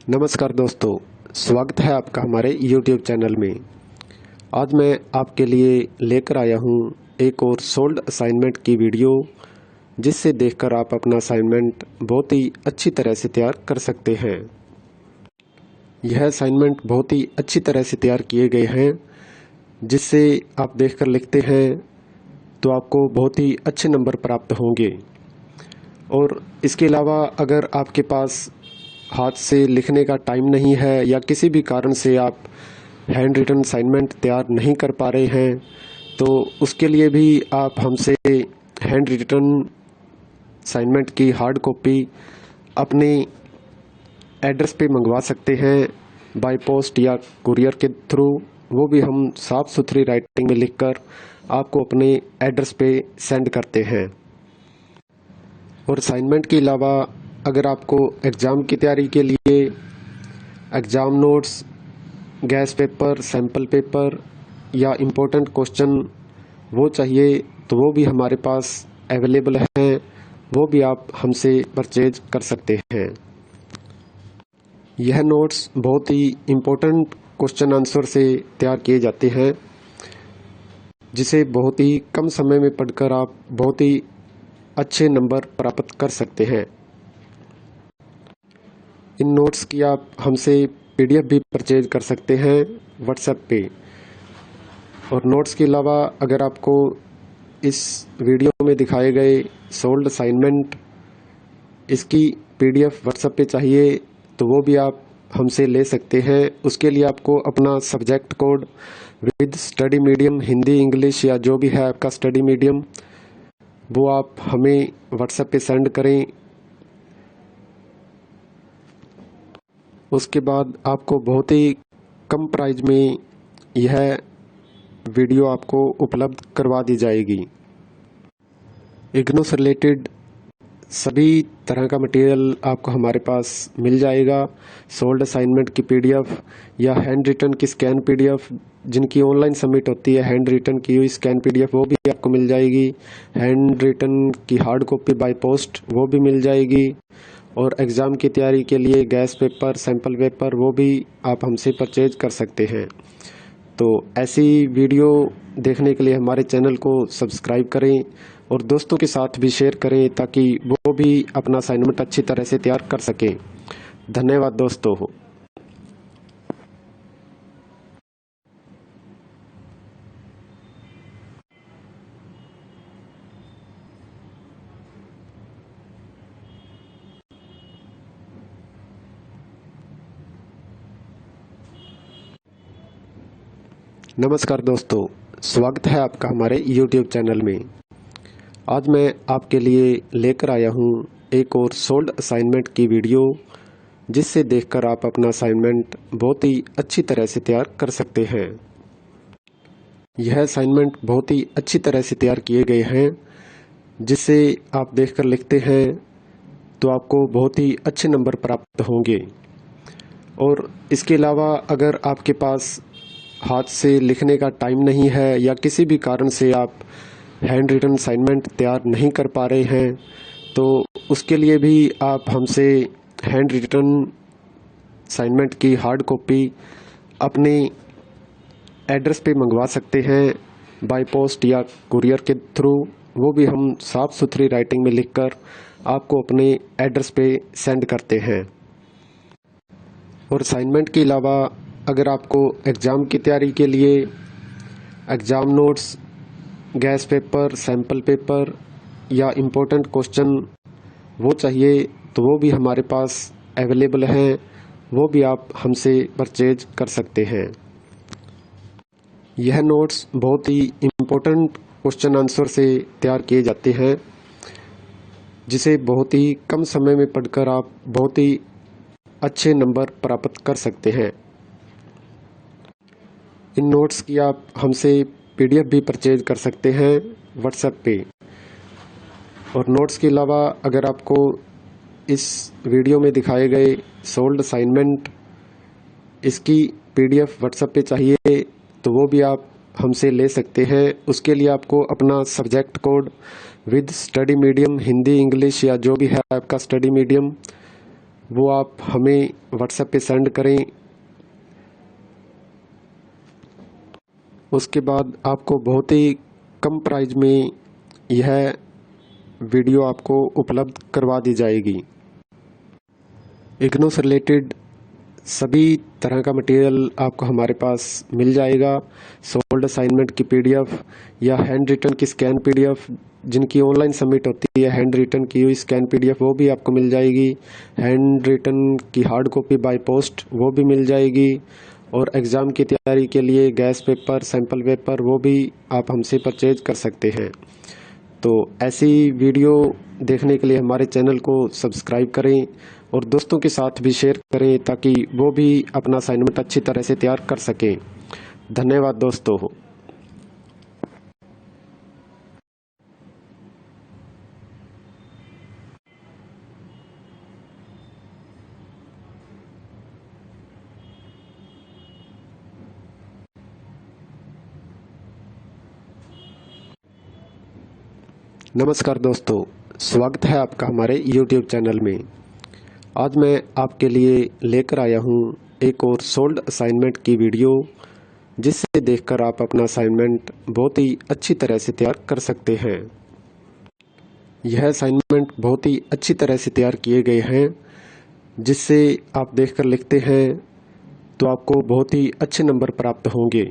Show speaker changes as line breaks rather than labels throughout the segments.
नमस्कार दोस्तों, स्वागत है आपका हमारे YouTube चैनल में। आज मैं आपके लिए लेकर आया हूँ एक और सोल्ड असाइनमेंट की वीडियो, जिससे देखकर आप अपना असाइनमेंट बहुत ही अच्छी तरह से तैयार कर सकते हैं। यह असाइनमेंट बहुत ही अच्छी तरह से तैयार किए गए हैं, जिससे आप देखकर लिखते हैं तो आपको बहुत ही अच्छे नंबर प्राप्त होंगे। और इसके अलावा अगर आपके पास हाथ से लिखने का टाइम नहीं है या किसी भी कारण से आप हैंड रिटन असाइनमेंट तैयार नहीं कर पा रहे हैं, तो उसके लिए भी आप हमसे हैंड रिटन असाइनमेंट की हार्ड कॉपी अपने एड्रेस पे मंगवा सकते हैं, बाय पोस्ट या कुरियर के थ्रू। वो भी हम साफ़ सुथरी राइटिंग में लिखकर आपको अपने एड्रेस पे सेंड करते हैं। और असाइनमेंट के अलावा अगर आपको एग्ज़ाम की तैयारी के लिए exam notes, gas paper, sample paper या इम्पोर्टेंट क्वेश्चन वो चाहिए, तो वो भी हमारे पास अवेलेबल हैं। वो भी आप हमसे परचेज कर सकते हैं। यह नोट्स बहुत ही इम्पोर्टेंट क्वेश्चन आंसर से तैयार किए जाते हैं, जिसे बहुत ही कम समय में पढ़कर आप बहुत ही अच्छे नंबर प्राप्त कर सकते हैं। इन नोट्स की आप हमसे PDF भी परचेज कर सकते हैं व्हाट्सएप पे। और नोट्स के अलावा अगर आपको इस वीडियो में दिखाए गए सोल्ड असाइनमेंट इसकी PDF व्हाट्सएप पे चाहिए, तो वो भी आप हमसे ले सकते हैं। उसके लिए आपको अपना subject code with study medium, Hindi, English या जो भी है आपका स्टडी मीडियम, वो आप हमें व्हाट्सएप पे सेंड करें। उसके बाद आपको बहुत ही कम प्राइस में यह वीडियो आपको उपलब्ध करवा दी जाएगी। इग्नू से रिलेटेड सभी तरह का मटेरियल आपको हमारे पास मिल जाएगा। सोल्ड असाइनमेंट की PDF या हैंड रिटन की स्कैन PDF, जिनकी ऑनलाइन सबमिट होती है, हैंड रिटन की हुई स्कैन PDF वो भी आपको मिल जाएगी। हैंड रिटन की हार्ड कॉपी बाय पोस्ट वो भी मिल जाएगी। और एग्ज़ाम की तैयारी के लिए गैस पेपर, सैम्पल पेपर वो भी आप हमसे परचेज कर सकते हैं। तो ऐसी वीडियो देखने के लिए हमारे चैनल को सब्सक्राइब करें और दोस्तों के साथ भी शेयर करें, ताकि वो भी अपना असाइनमेंट अच्छी तरह से तैयार कर सकें। धन्यवाद दोस्तों। नमस्कार दोस्तों, स्वागत है आपका हमारे YouTube चैनल में। आज मैं आपके लिए लेकर आया हूँ एक और सोल्ड असाइनमेंट की वीडियो, जिससे देखकर आप अपना असाइनमेंट बहुत ही अच्छी तरह से तैयार कर सकते हैं। यह असाइनमेंट बहुत ही अच्छी तरह से तैयार किए गए हैं, जिससे आप देखकर लिखते हैं तो आपको बहुत ही अच्छे नंबर प्राप्त होंगे। और इसके अलावा अगर आपके पास हाथ से लिखने का टाइम नहीं है या किसी भी कारण से आप हैंड रिटन असाइनमेंट तैयार नहीं कर पा रहे हैं, तो उसके लिए भी आप हमसे हैंड रिटन असाइनमेंट की हार्ड कॉपी अपने एड्रेस पे मंगवा सकते हैं, बाय पोस्ट या कुरियर के थ्रू। वो भी हम साफ़ सुथरी राइटिंग में लिखकर आपको अपने एड्रेस पे सेंड करते हैं। और असाइनमेंट के अलावा अगर आपको एग्ज़ाम की तैयारी के लिए exam notes, gas paper, sample paper या इम्पोर्टेंट क्वेश्चन वो चाहिए, तो वो भी हमारे पास अवेलेबल हैं। वो भी आप हमसे परचेज कर सकते हैं। यह नोट्स बहुत ही इम्पोर्टेंट क्वेश्चन आंसर से तैयार किए जाते हैं, जिसे बहुत ही कम समय में पढ़कर आप बहुत ही अच्छे नंबर प्राप्त कर सकते हैं। इन नोट्स की आप हमसे PDF भी परचेज कर सकते हैं व्हाट्सएप पे। और नोट्स के अलावा अगर आपको इस वीडियो में दिखाए गए सोल्ड असाइनमेंट इसकी PDF व्हाट्सएप पे चाहिए, तो वो भी आप हमसे ले सकते हैं। उसके लिए आपको अपना subject code with study medium, Hindi, English या जो भी है आपका स्टडी मीडियम, वो आप हमें व्हाट्सएप पे सेंड करें। उसके बाद आपको बहुत ही कम प्राइस में यह वीडियो आपको उपलब्ध करवा दी जाएगी। इग्नू से रिलेटेड सभी तरह का मटेरियल आपको हमारे पास मिल जाएगा। सोल्ड असाइनमेंट की पीडीएफ या हैंड रिटन की स्कैन पीडीएफ, जिनकी ऑनलाइन सबमिट होती है, हैंड रिटन की हुई स्कैन पीडीएफ वो भी आपको मिल जाएगी। हैंड रिटन की हार्ड कॉपी बाय पोस्ट वो भी मिल जाएगी। और एग्ज़ाम की तैयारी के लिए गैस पेपर, सैम्पल पेपर वो भी आप हमसे परचेज कर सकते हैं। तो ऐसी वीडियो देखने के लिए हमारे चैनल को सब्सक्राइब करें और दोस्तों के साथ भी शेयर करें ताकि वो भी अपना असाइनमेंट अच्छी तरह से तैयार कर सकें। धन्यवाद दोस्तों। नमस्कार दोस्तों, स्वागत है आपका हमारे YouTube चैनल में। आज मैं आपके लिए लेकर आया हूँ एक और सोल्ड असाइनमेंट की वीडियो, जिसे देखकर आप अपना असाइनमेंट बहुत ही अच्छी तरह से तैयार कर सकते हैं। यह असाइनमेंट बहुत ही अच्छी तरह से तैयार किए गए हैं, जिससे आप देखकर लिखते हैं तो आपको बहुत ही अच्छे नंबर प्राप्त होंगे।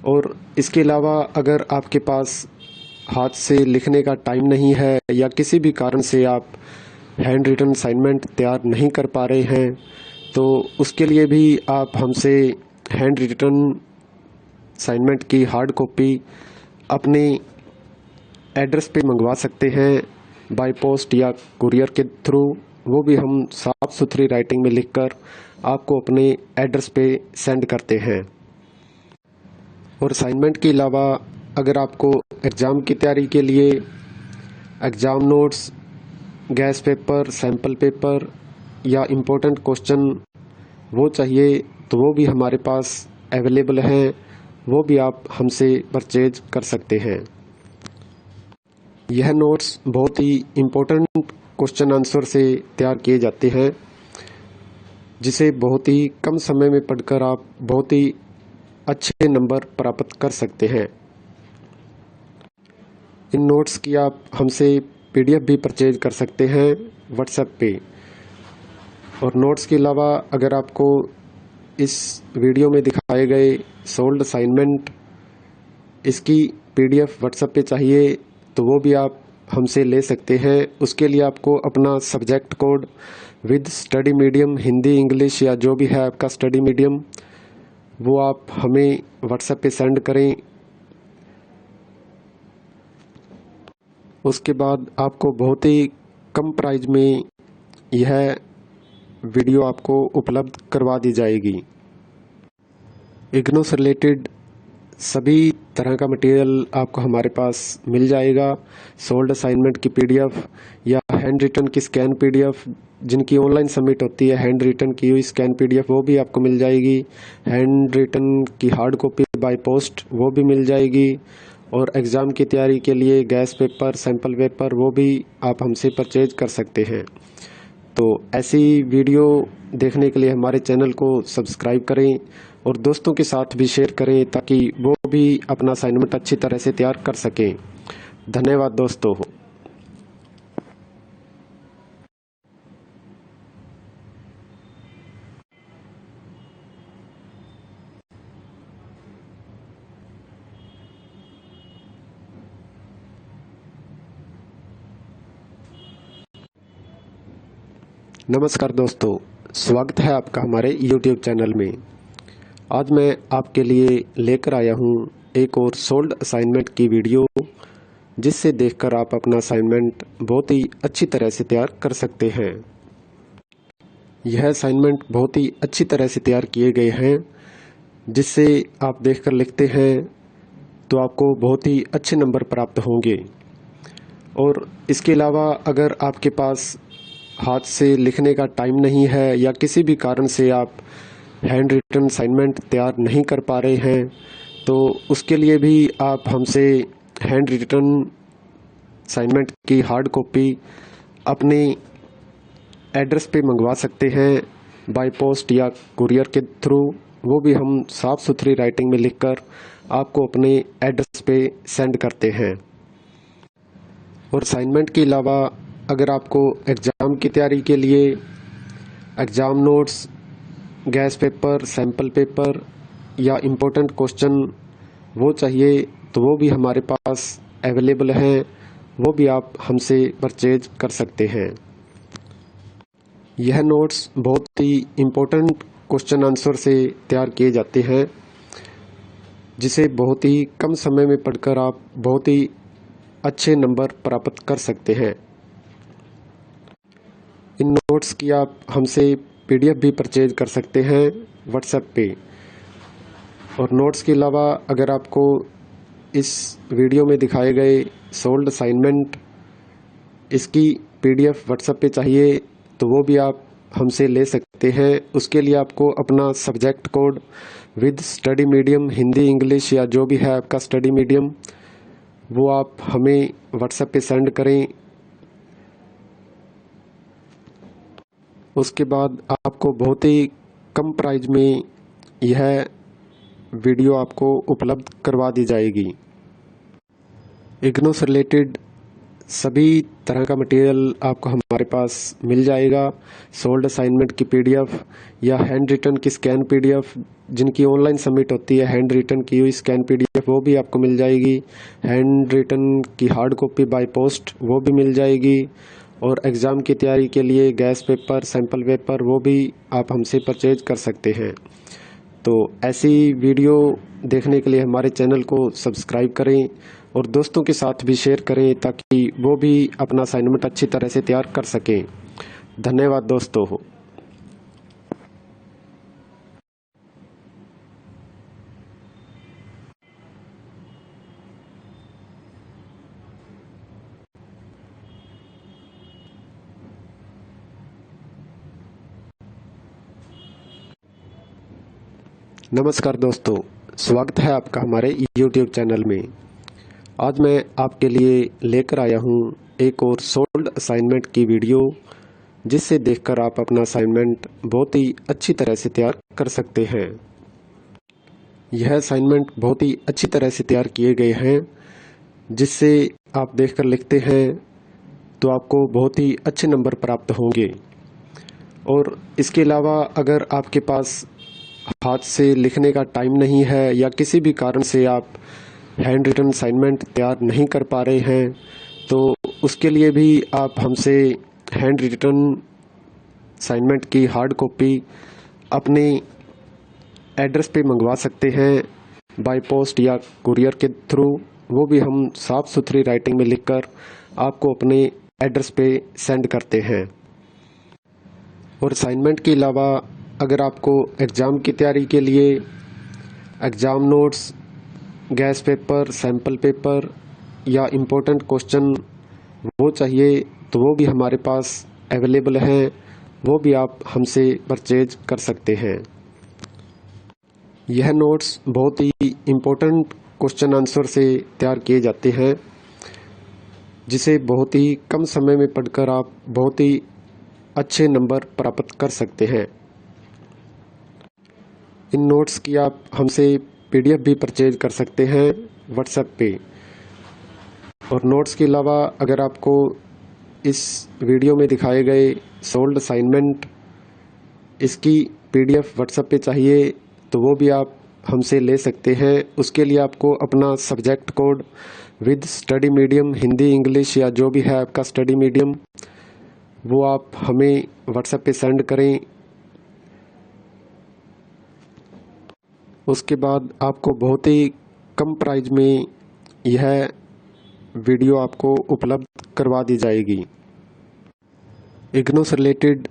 और इसके अलावा अगर आपके पास हाथ से लिखने का टाइम नहीं है या किसी भी कारण से आप हैंड रिटन असाइनमेंट तैयार नहीं कर पा रहे हैं, तो उसके लिए भी आप हमसे हैंड रिटन असाइनमेंट की हार्ड कॉपी अपने एड्रेस पे मंगवा सकते हैं, बाय पोस्ट या कुरियर के थ्रू। वो भी हम साफ़ सुथरी राइटिंग में लिखकर आपको अपने एड्रेस पे सेंड करते हैं। और असाइनमेंट के अलावा अगर आपको एग्ज़ाम की तैयारी के लिए exam notes, gas paper, sample paper या इम्पोर्टेंट क्वेश्चन वो चाहिए, तो वो भी हमारे पास अवेलेबल हैं। वो भी आप हमसे परचेज कर सकते हैं। यह नोट्स बहुत ही इम्पोर्टेंट क्वेश्चन आंसर से तैयार किए जाते हैं, जिसे बहुत ही कम समय में पढ़कर आप बहुत ही अच्छे नंबर प्राप्त कर सकते हैं। इन नोट्स की आप हमसे पीडीएफ भी परचेज कर सकते हैं व्हाट्सएप पे। और नोट्स के अलावा अगर आपको इस वीडियो में दिखाए गए सोल्ड असाइनमेंट इसकी पीडीएफ व्हाट्सएप पे चाहिए, तो वो भी आप हमसे ले सकते हैं। उसके लिए आपको अपना subject code with study medium, Hindi, English या जो भी है आपका स्टडी मीडियम, वो आप हमें व्हाट्सएप पे सेंड करें। उसके बाद आपको बहुत ही कम प्राइस में यह वीडियो आपको उपलब्ध करवा दी जाएगी। इग्नू से रिलेटेड सभी तरह का मटेरियल आपको हमारे पास मिल जाएगा। सोल्ड असाइनमेंट की पीडीएफ या हैंड रिटन की स्कैन पीडीएफ, जिनकी ऑनलाइन सबमिट होती है, हैंड रिटन की हुई स्कैन पीडीएफ वो भी आपको मिल जाएगी। हैंड रिटन की हार्ड कॉपी बाय पोस्ट वो भी मिल जाएगी। और एग्ज़ाम की तैयारी के लिए गैस पेपर, सैम्पल पेपर वो भी आप हमसे परचेज कर सकते हैं। तो ऐसी वीडियो देखने के लिए हमारे चैनल को सब्सक्राइब करें और दोस्तों के साथ भी शेयर करें ताकि वो भी अपना असाइनमेंट अच्छी तरह से तैयार कर सकें। धन्यवाद दोस्तों। नमस्कार दोस्तों, स्वागत है आपका हमारे YouTube चैनल में। आज मैं आपके लिए लेकर आया हूँ एक और सोल्ड असाइनमेंट की वीडियो, जिससे देखकर आप अपना असाइनमेंट बहुत ही अच्छी तरह से तैयार कर सकते हैं। यह असाइनमेंट बहुत ही अच्छी तरह से तैयार किए गए हैं, जिससे आप देखकर लिखते हैं तो आपको बहुत ही अच्छे नंबर प्राप्त होंगे। और इसके अलावा अगर आपके पास हाथ से लिखने का टाइम नहीं है या किसी भी कारण से आप हैंड रिटन असाइनमेंट तैयार नहीं कर पा रहे हैं, तो उसके लिए भी आप हमसे हैंड रिटन असाइनमेंट की हार्ड कॉपी अपने एड्रेस पे मंगवा सकते हैं बाय पोस्ट या कुरियर के थ्रू, वो भी हम साफ़ सुथरी राइटिंग में लिखकर आपको अपने एड्रेस पे सेंड करते हैं। और असाइनमेंट के अलावा अगर आपको एग्ज़ाम की तैयारी के लिए exam notes, gas paper, sample paper या इम्पोर्टेंट क्वेश्चन वो चाहिए तो वो भी हमारे पास अवेलेबल हैं, वो भी आप हमसे परचेज कर सकते हैं। यह नोट्स बहुत ही इम्पोर्टेंट क्वेश्चन आंसर से तैयार किए जाते हैं, जिसे बहुत ही कम समय में पढ़कर आप बहुत ही अच्छे नंबर प्राप्त कर सकते हैं। इन नोट्स की आप हमसे PDF भी परचेज कर सकते हैं व्हाट्सएप पे। और नोट्स के अलावा अगर आपको इस वीडियो में दिखाए गए सोल्ड असाइनमेंट इसकी PDF व्हाट्सएप पे चाहिए तो वो भी आप हमसे ले सकते हैं। उसके लिए आपको अपना subject code with study medium, Hindi, English या जो भी है आपका स्टडी मीडियम, वो आप हमें व्हाट्सएप पे सेंड करें। उसके बाद आपको बहुत ही कम प्राइस में यह वीडियो आपको उपलब्ध करवा दी जाएगी। इग्नू से रिलेटेड सभी तरह का मटेरियल आपको हमारे पास मिल जाएगा। सोल्ड असाइनमेंट की PDF या हैंड रिटन की स्कैन PDF, जिनकी ऑनलाइन सबमिट होती है, हैंड रिटन की हुई स्कैन PDF वो भी आपको मिल जाएगी। हैंड रिटन की हार्ड कॉपी बाय पोस्ट वो भी मिल जाएगी। और एग्ज़ाम की तैयारी के लिए गैस पेपर, सैम्पल पेपर वो भी आप हमसे परचेज कर सकते हैं। तो ऐसी वीडियो देखने के लिए हमारे चैनल को सब्सक्राइब करें और दोस्तों के साथ भी शेयर करें ताकि वो भी अपना असाइनमेंट अच्छी तरह से तैयार कर सकें। धन्यवाद दोस्तों। नमस्कार दोस्तों, स्वागत है आपका हमारे YouTube चैनल में। आज मैं आपके लिए लेकर आया हूँ एक और सोल्ड असाइनमेंट की वीडियो, जिससे देखकर आप अपना असाइनमेंट बहुत ही अच्छी तरह से तैयार कर सकते हैं। यह असाइनमेंट बहुत ही अच्छी तरह से तैयार किए गए हैं, जिससे आप देखकर लिखते हैं तो आपको बहुत ही अच्छे नंबर प्राप्त होंगे। और इसके अलावा अगर आपके पास हाथ से लिखने का टाइम नहीं है या किसी भी कारण से आप हैंड रिटन असाइनमेंट तैयार नहीं कर पा रहे हैं, तो उसके लिए भी आप हमसे हैंड रिटन असाइनमेंट की हार्ड कॉपी अपने एड्रेस पे मंगवा सकते हैं बाय पोस्ट या कुरियर के थ्रू, वो भी हम साफ़ सुथरी राइटिंग में लिखकर आपको अपने एड्रेस पे सेंड करते हैं। और असाइनमेंट के अलावा अगर आपको एग्ज़ाम की तैयारी के लिए exam notes, gas paper, sample paper या इम्पोर्टेंट क्वेश्चन वो चाहिए तो वो भी हमारे पास अवेलेबल हैं, वो भी आप हमसे परचेज कर सकते हैं। यह नोट्स बहुत ही इम्पोर्टेंट क्वेश्चन आंसर से तैयार किए जाते हैं, जिसे बहुत ही कम समय में पढ़कर आप बहुत ही अच्छे नंबर प्राप्त कर सकते हैं। इन नोट्स की आप हमसे PDF भी परचेज कर सकते हैं व्हाट्सएप पे। और नोट्स के अलावा अगर आपको इस वीडियो में दिखाए गए सोल्ड असाइनमेंट इसकी PDF व्हाट्सएप पे चाहिए तो वो भी आप हमसे ले सकते हैं। उसके लिए आपको अपना subject code with study medium, Hindi, English या जो भी है आपका स्टडी मीडियम, वो आप हमें व्हाट्सएप पे सेंड करें। उसके बाद आपको बहुत ही कम प्राइस में यह वीडियो आपको उपलब्ध करवा दी जाएगी। इग्नू से रिलेटेड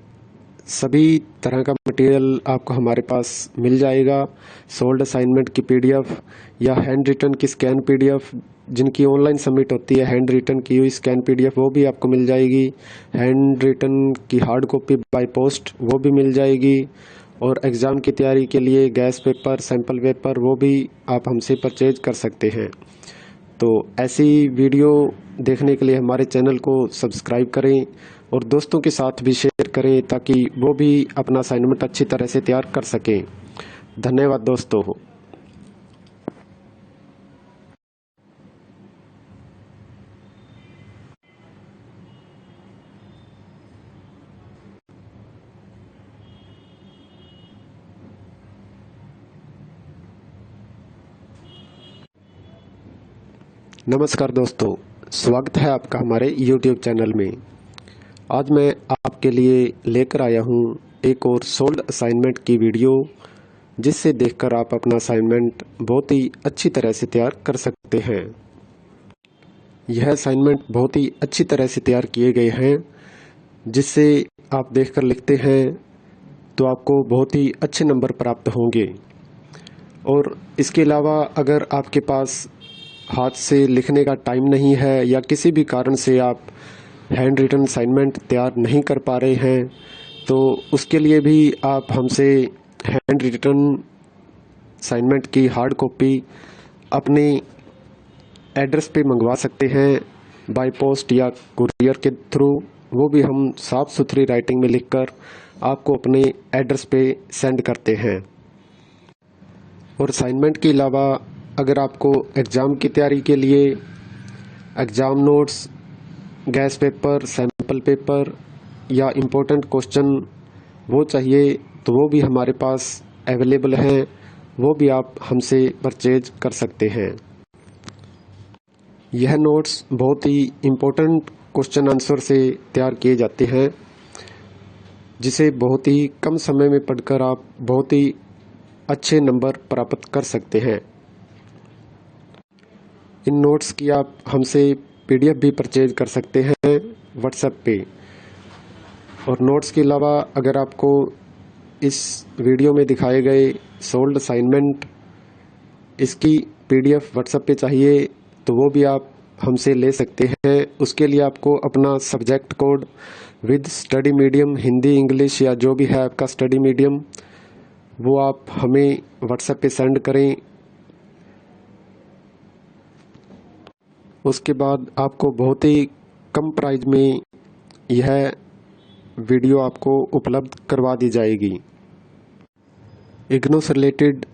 सभी तरह का मटेरियल आपको हमारे पास मिल जाएगा। सोल्ड असाइनमेंट की PDF या हैंड रिटन की स्कैन PDF, जिनकी ऑनलाइन सबमिट होती है, हैंड रिटन की हुई स्कैन PDF वो भी आपको मिल जाएगी। हैंड रिटन की हार्ड कॉपी बाय पोस्ट वो भी मिल जाएगी। और एग्ज़ाम की तैयारी के लिए गैस पेपर, सैम्पल पेपर वो भी आप हमसे परचेज कर सकते हैं। तो ऐसी वीडियो देखने के लिए हमारे चैनल को सब्सक्राइब करें और दोस्तों के साथ भी शेयर करें ताकि वो भी अपना असाइनमेंट अच्छी तरह से तैयार कर सकें। धन्यवाद दोस्तों। नमस्कार दोस्तों, स्वागत है आपका हमारे YouTube चैनल में। आज मैं आपके लिए लेकर आया हूँ एक और सोल्ड असाइनमेंट की वीडियो, जिससे देखकर आप अपना असाइनमेंट बहुत ही अच्छी तरह से तैयार कर सकते हैं। यह असाइनमेंट बहुत ही अच्छी तरह से तैयार किए गए हैं, जिससे आप देखकर लिखते हैं तो आपको बहुत ही अच्छे नंबर प्राप्त होंगे। और इसके अलावा अगर आपके पास हाथ से लिखने का टाइम नहीं है या किसी भी कारण से आप हैंड रिटन असाइनमेंट तैयार नहीं कर पा रहे हैं, तो उसके लिए भी आप हमसे हैंड रिटन असाइनमेंट की हार्ड कॉपी अपने एड्रेस पे मंगवा सकते हैं, बाय पोस्ट या कुरियर के थ्रू। वो भी हम साफ़ सुथरी राइटिंग में लिखकर आपको अपने एड्रेस पे सेंड करते हैं। और असाइनमेंट के अलावा अगर आपको एग्ज़ाम की तैयारी के लिए exam notes, gas paper, sample paper या इम्पोर्टेंट क्वेश्चन वो चाहिए, तो वो भी हमारे पास अवेलेबल हैं। वो भी आप हमसे परचेज कर सकते हैं। यह नोट्स बहुत ही इम्पोर्टेंट क्वेश्चन आंसर से तैयार किए जाते हैं, जिसे बहुत ही कम समय में पढ़कर आप बहुत ही अच्छे नंबर प्राप्त कर सकते हैं। इन नोट्स की आप हमसे PDF भी परचेज कर सकते हैं व्हाट्सएप पे। और नोट्स के अलावा अगर आपको इस वीडियो में दिखाए गए सोल्ड असाइनमेंट इसकी PDF व्हाट्सएप पे चाहिए, तो वो भी आप हमसे ले सकते हैं। उसके लिए आपको अपना subject code with study medium, Hindi, English या जो भी है आपका स्टडी मीडियम, वो आप हमें व्हाट्सएप पे सेंड करें। उसके बाद आपको बहुत ही कम प्राइस में यह वीडियो आपको उपलब्ध करवा दी जाएगी। इग्नू से रिलेटेड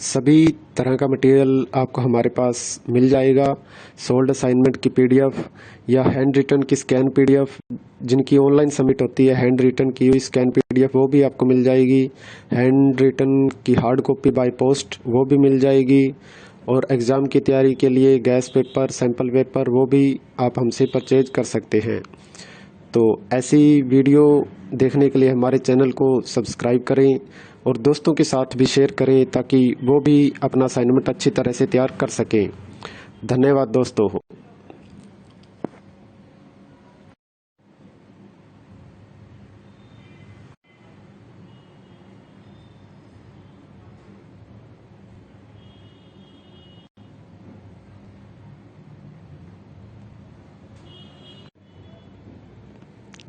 सभी तरह का मटेरियल आपको हमारे पास मिल जाएगा। सोल्ड असाइनमेंट की PDF या हैंड रिटन की स्कैन PDF, जिनकी ऑनलाइन सबमिट होती है, हैंड रिटन की हुई स्कैन PDF वो भी आपको मिल जाएगी। हैंड रिटन की हार्ड कॉपी बाय पोस्ट वो भी मिल जाएगी। और एग्ज़ाम की तैयारी के लिए गैस पेपर, सैम्पल पेपर वो भी आप हमसे परचेज कर सकते हैं। तो ऐसी वीडियो देखने के लिए हमारे चैनल को सब्सक्राइब करें और दोस्तों के साथ भी शेयर करें ताकि वो भी अपना असाइनमेंट अच्छी तरह से तैयार कर सकें। धन्यवाद दोस्तों।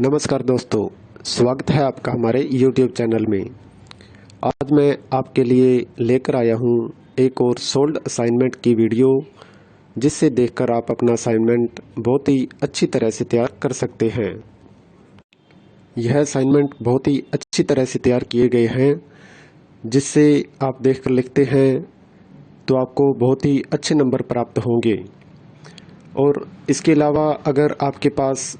नमस्कार दोस्तों, स्वागत है आपका हमारे YouTube चैनल में। आज मैं आपके लिए लेकर आया हूँ एक और सोल्ड असाइनमेंट की वीडियो, जिससे देखकर आप अपना असाइनमेंट बहुत ही अच्छी तरह से तैयार कर सकते हैं। यह असाइनमेंट बहुत ही अच्छी तरह से तैयार किए गए हैं, जिससे आप देखकर लिखते हैं तो आपको बहुत ही अच्छे नंबर प्राप्त होंगे। और इसके अलावा अगर आपके पास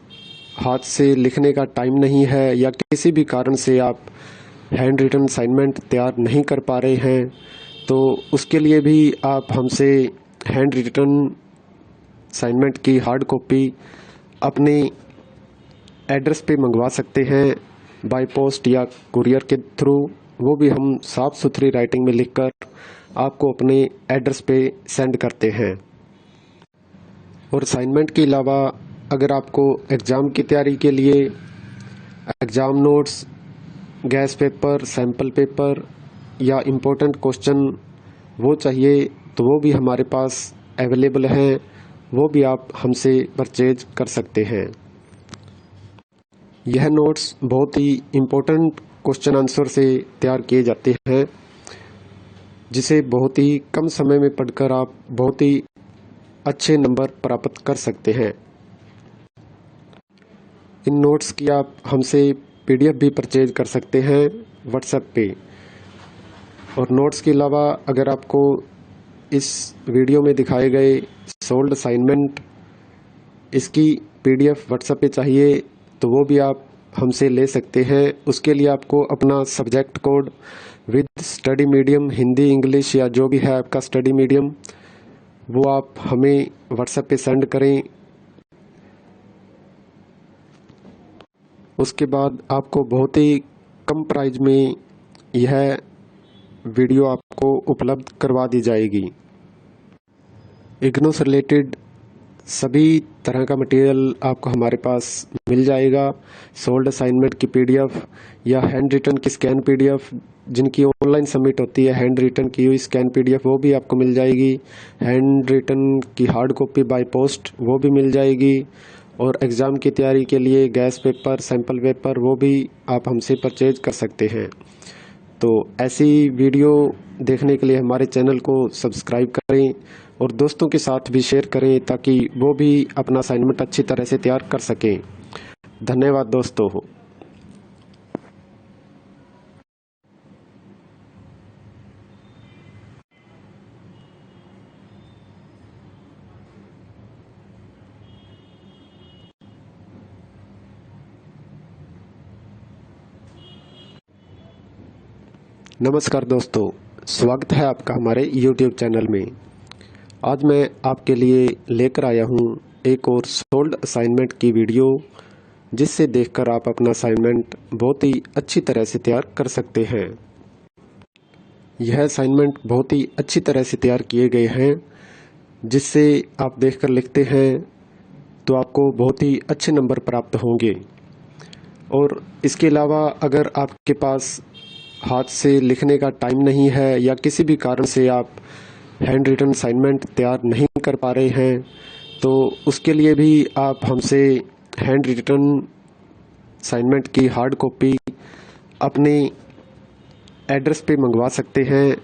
हाथ से लिखने का टाइम नहीं है या किसी भी कारण से आप हैंड रिटन असाइनमेंट तैयार नहीं कर पा रहे हैं, तो उसके लिए भी आप हमसे हैंड रिटन असाइनमेंट की हार्ड कॉपी अपने एड्रेस पे मंगवा सकते हैं, बाय पोस्ट या कुरियर के थ्रू। वो भी हम साफ़ सुथरी राइटिंग में लिखकर आपको अपने एड्रेस पे सेंड करते हैं। और असाइनमेंट के अलावा अगर आपको एग्ज़ाम की तैयारी के लिए exam notes, gas paper, sample paper या इम्पोर्टेंट क्वेश्चन वो चाहिए, तो वो भी हमारे पास अवेलेबल हैं। वो भी आप हमसे परचेज कर सकते हैं। यह नोट्स बहुत ही इम्पोर्टेंट क्वेश्चन आंसर से तैयार किए जाते हैं, जिसे बहुत ही कम समय में पढ़कर आप बहुत ही अच्छे नंबर प्राप्त कर सकते हैं। इन नोट्स की आप हमसे PDF भी परचेज कर सकते हैं व्हाट्सएप पे। और नोट्स के अलावा अगर आपको इस वीडियो में दिखाए गए सोल्ड असाइनमेंट इसकी PDF व्हाट्सएप पे चाहिए तो वो भी आप हमसे ले सकते हैं। उसके लिए आपको अपना subject code with study medium Hindi English या जो भी है आपका स्टडी मीडियम वो आप हमें व्हाट्सएप पे सेंड करें। उसके बाद आपको बहुत ही कम प्राइस में यह वीडियो आपको उपलब्ध करवा दी जाएगी। इग्नू से रिलेटेड सभी तरह का मटेरियल आपको हमारे पास मिल जाएगा। सोल्ड असाइनमेंट की PDF या हैंड रिटन की स्कैन PDF जिनकी ऑनलाइन सबमिट होती है, हैंड रिटन की हुई स्कैन PDF वो भी आपको मिल जाएगी। हैंड रिटन की हार्ड कॉपी बाय पोस्ट वो भी मिल जाएगी। और एग्ज़ाम की तैयारी के लिए गैस पेपर, सैम्पल पेपर वो भी आप हमसे परचेज कर सकते हैं। तो ऐसी वीडियो देखने के लिए हमारे चैनल को सब्सक्राइब करें और दोस्तों के साथ भी शेयर करें ताकि वो भी अपना असाइनमेंट अच्छी तरह से तैयार कर सकें। धन्यवाद दोस्तों। नमस्कार दोस्तों, स्वागत है आपका हमारे YouTube चैनल में। आज मैं आपके लिए लेकर आया हूँ एक और सोल्ड असाइनमेंट की वीडियो जिससे देखकर आप अपना असाइनमेंट बहुत ही अच्छी तरह से तैयार कर सकते हैं। यह असाइनमेंट बहुत ही अच्छी तरह से तैयार किए गए हैं जिससे आप देखकर लिखते हैं तो आपको बहुत ही अच्छे नंबर प्राप्त होंगे। और इसके अलावा अगर आपके पास हाथ से लिखने का टाइम नहीं है या किसी भी कारण से आप हैंड रिटन असाइनमेंट तैयार नहीं कर पा रहे हैं तो उसके लिए भी आप हमसे हैंड रिटन असाइनमेंट की हार्ड कॉपी अपने एड्रेस पे मंगवा सकते हैं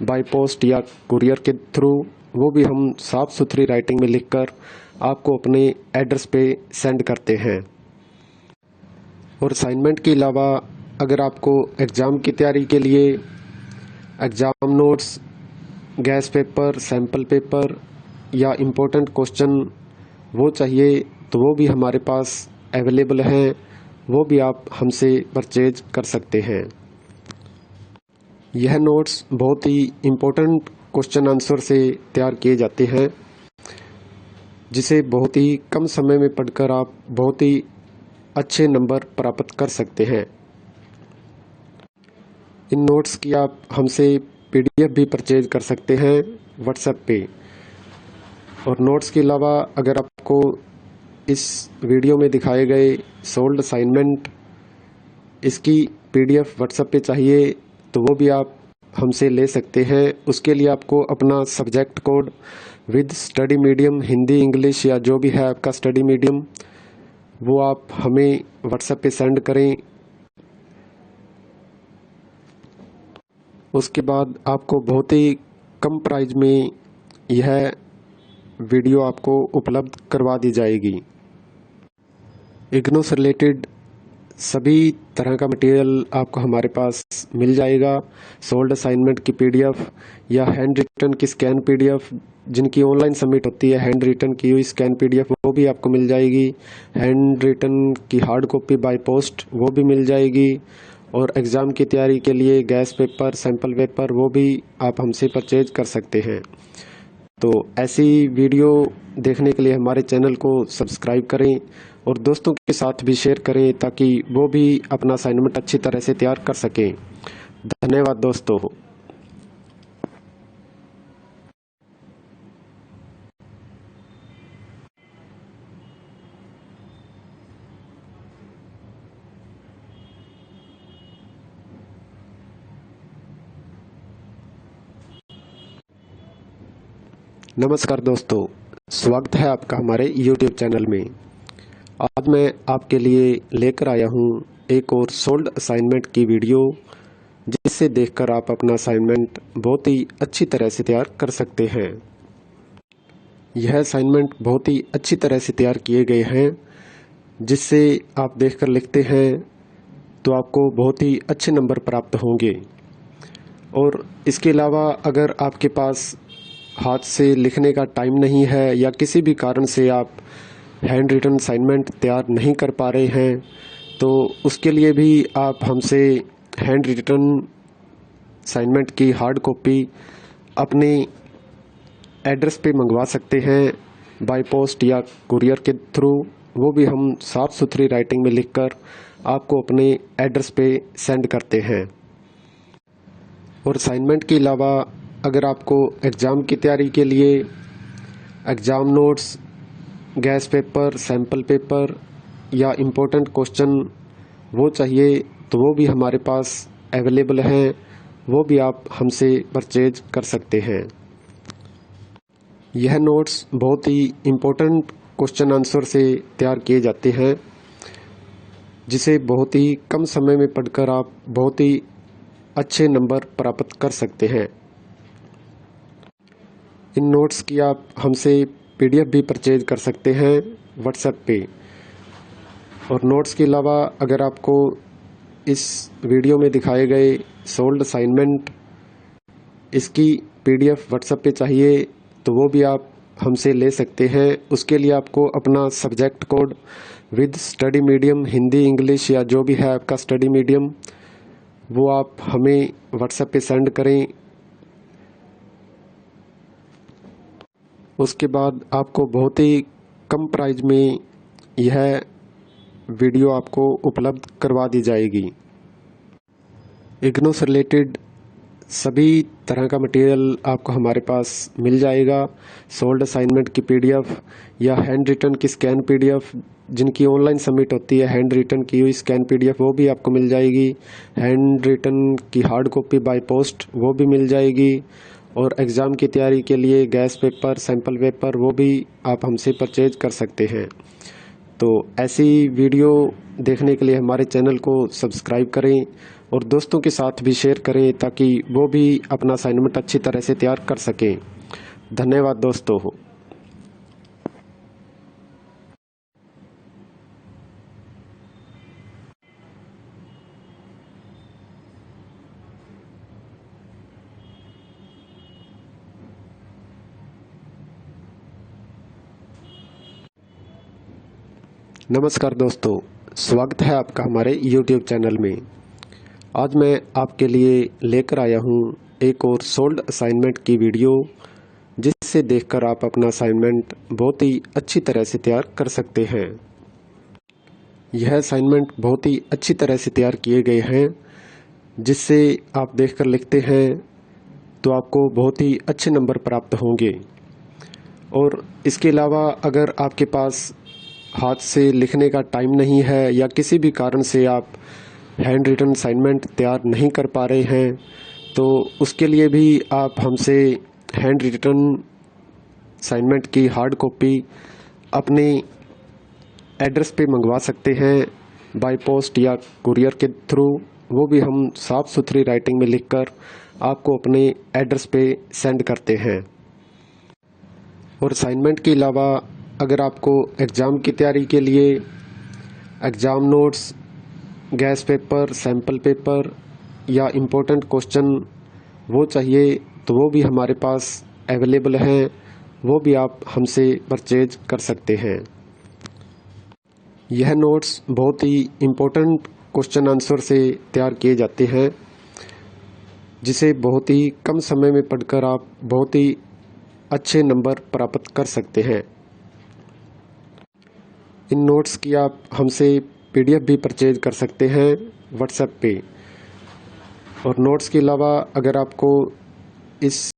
बाय पोस्ट या कुरियर के थ्रू। वो भी हम साफ़ सुथरी राइटिंग में लिखकर आपको अपने एड्रेस पे सेंड करते हैं। और असाइनमेंट के अलावा अगर आपको एग्ज़ाम की तैयारी के लिए exam notes, gas paper, sample paper या इम्पोर्टेंट क्वेश्चन वो चाहिए तो वो भी हमारे पास अवेलेबल हैं। वो भी आप हमसे परचेज कर सकते हैं। यह नोट्स बहुत ही इम्पोर्टेंट क्वेश्चन आंसर से तैयार किए जाते हैं जिसे बहुत ही कम समय में पढ़कर आप बहुत ही अच्छे नंबर प्राप्त कर सकते हैं। इन नोट्स की आप हमसे PDF भी परचेज कर सकते हैं व्हाट्सएप पे। और नोट्स के अलावा अगर आपको इस वीडियो में दिखाए गए सोल्ड असाइनमेंट इसकी PDF व्हाट्सएप पे चाहिए तो वो भी आप हमसे ले सकते हैं। उसके लिए आपको अपना subject code with study medium Hindi English या जो भी है आपका स्टडी मीडियम वो आप हमें व्हाट्सएप पे सेंड करें। उसके बाद आपको बहुत ही कम प्राइस में यह वीडियो आपको उपलब्ध करवा दी जाएगी। इग्नू से रिलेटेड सभी तरह का मटेरियल आपको हमारे पास मिल जाएगा। सोल्ड असाइनमेंट की PDF या हैंड रिटन की स्कैन PDF जिनकी ऑनलाइन सबमिट होती है, हैंड रिटन की हुई स्कैन PDF वो भी आपको मिल जाएगी। हैंड रिटन की हार्ड कॉपी बाय पोस्ट वो भी मिल जाएगी। और एग्ज़ाम की तैयारी के लिए गैस पेपर, सैम्पल पेपर वो भी आप हमसे परचेज कर सकते हैं। तो ऐसी वीडियो देखने के लिए हमारे चैनल को सब्सक्राइब करें और दोस्तों के साथ भी शेयर करें ताकि वो भी अपना असाइनमेंट अच्छी तरह से तैयार कर सकें। धन्यवाद दोस्तों। नमस्कार दोस्तों, स्वागत है आपका हमारे YouTube चैनल में। आज मैं आपके लिए लेकर आया हूँ एक और सोल्ड असाइनमेंट की वीडियो जिससे देखकर आप अपना असाइनमेंट बहुत ही अच्छी तरह से तैयार कर सकते हैं। यह असाइनमेंट बहुत ही अच्छी तरह से तैयार किए गए हैं, जिससे आप देखकर लिखते हैं तो आपको बहुत ही अच्छे नंबर प्राप्त होंगे। और इसके अलावा अगर आपके पास हाथ से लिखने का टाइम नहीं है या किसी भी कारण से आप हैंड रिटन असाइनमेंट तैयार नहीं कर पा रहे हैं, तो उसके लिए भी आप हमसे हैंड रिटन असाइनमेंट की हार्ड कॉपी अपने एड्रेस पे मंगवा सकते हैं, बाय पोस्ट या कुरियर के थ्रू। वो भी हम साफ़ सुथरी राइटिंग में लिखकर आपको अपने एड्रेस पे सेंड करते हैं। और असाइनमेंट के अलावा अगर आपको एग्ज़ाम की तैयारी के लिए exam notes, gas paper, sample paper या इम्पोर्टेंट क्वेश्चन वो चाहिए, तो वो भी हमारे पास अवेलेबल हैं, वो भी आप हमसे परचेज कर सकते हैं। यह नोट्स बहुत ही इम्पोर्टेंट क्वेश्चन आंसर से तैयार किए जाते हैं, जिसे बहुत ही कम समय में पढ़कर आप बहुत ही अच्छे नंबर प्राप्त कर सकते हैं। इन नोट्स की आप हमसे PDF भी परचेज कर सकते हैं व्हाट्सएप पे। और नोट्स के अलावा अगर आपको इस वीडियो में दिखाए गए सोल्ड असाइनमेंट इसकी PDF व्हाट्सएप पे चाहिए, तो वो भी आप हमसे ले सकते हैं। उसके लिए आपको अपना subject code with study medium, Hindi, English या जो भी है आपका स्टडी मीडियम, वो आप हमें व्हाट्सएप पे सेंड करें। उसके बाद आपको बहुत ही कम प्राइस में यह वीडियो आपको उपलब्ध करवा दी जाएगी। इग्नू से रिलेटेड सभी तरह का मटेरियल आपको हमारे पास मिल जाएगा। सोल्ड असाइनमेंट की PDF या हैंड रिटन की स्कैन PDF, जिनकी ऑनलाइन सबमिट होती है, हैंड रिटन की हुई स्कैन PDF वो भी आपको मिल जाएगी। हैंड रिटन की हार्ड कॉपी बाय पोस्ट वो भी मिल जाएगी। और एग्ज़ाम की तैयारी के लिए गैस पेपर, सैम्पल पेपर वो भी आप हमसे परचेज कर सकते हैं। तो ऐसी वीडियो देखने के लिए हमारे चैनल को सब्सक्राइब करें और दोस्तों के साथ भी शेयर करें, ताकि वो भी अपना असाइनमेंट अच्छी तरह से तैयार कर सकें। धन्यवाद दोस्तों। नमस्कार दोस्तों, स्वागत है आपका हमारे YouTube चैनल में। आज मैं आपके लिए लेकर आया हूँ एक और सोल्ड असाइनमेंट की वीडियो, जिससे देखकर आप अपना असाइनमेंट बहुत ही अच्छी तरह से तैयार कर सकते हैं। यह असाइनमेंट बहुत ही अच्छी तरह से तैयार किए गए हैं, जिससे आप देखकर लिखते हैं तो आपको बहुत ही अच्छे नंबर प्राप्त होंगे। और इसके अलावा अगर आपके पास हाथ से लिखने का टाइम नहीं है या किसी भी कारण से आप हैंड रिटन असाइनमेंट तैयार नहीं कर पा रहे हैं, तो उसके लिए भी आप हमसे हैंड रिटन असाइनमेंट की हार्ड कॉपी अपने एड्रेस पे मंगवा सकते हैं, बाय पोस्ट या कुरियर के थ्रू। वो भी हम साफ़ सुथरी राइटिंग में लिखकर आपको अपने एड्रेस पे सेंड करते हैं। और असाइनमेंट के अलावा अगर आपको एग्ज़ाम की तैयारी के लिए exam notes, gas paper, sample paper या इम्पोर्टेंट क्वेश्चन वो चाहिए, तो वो भी हमारे पास अवेलेबल हैं, वो भी आप हमसे परचेज कर सकते हैं। यह नोट्स बहुत ही इम्पोर्टेंट क्वेश्चन आंसर से तैयार किए जाते हैं, जिसे बहुत ही कम समय में पढ़कर आप बहुत ही अच्छे नंबर प्राप्त कर सकते हैं। इन नोट्स की आप हमसे PDF भी परचेज कर सकते हैं व्हाट्सएप पे। और नोट्स के अलावा अगर आपको इस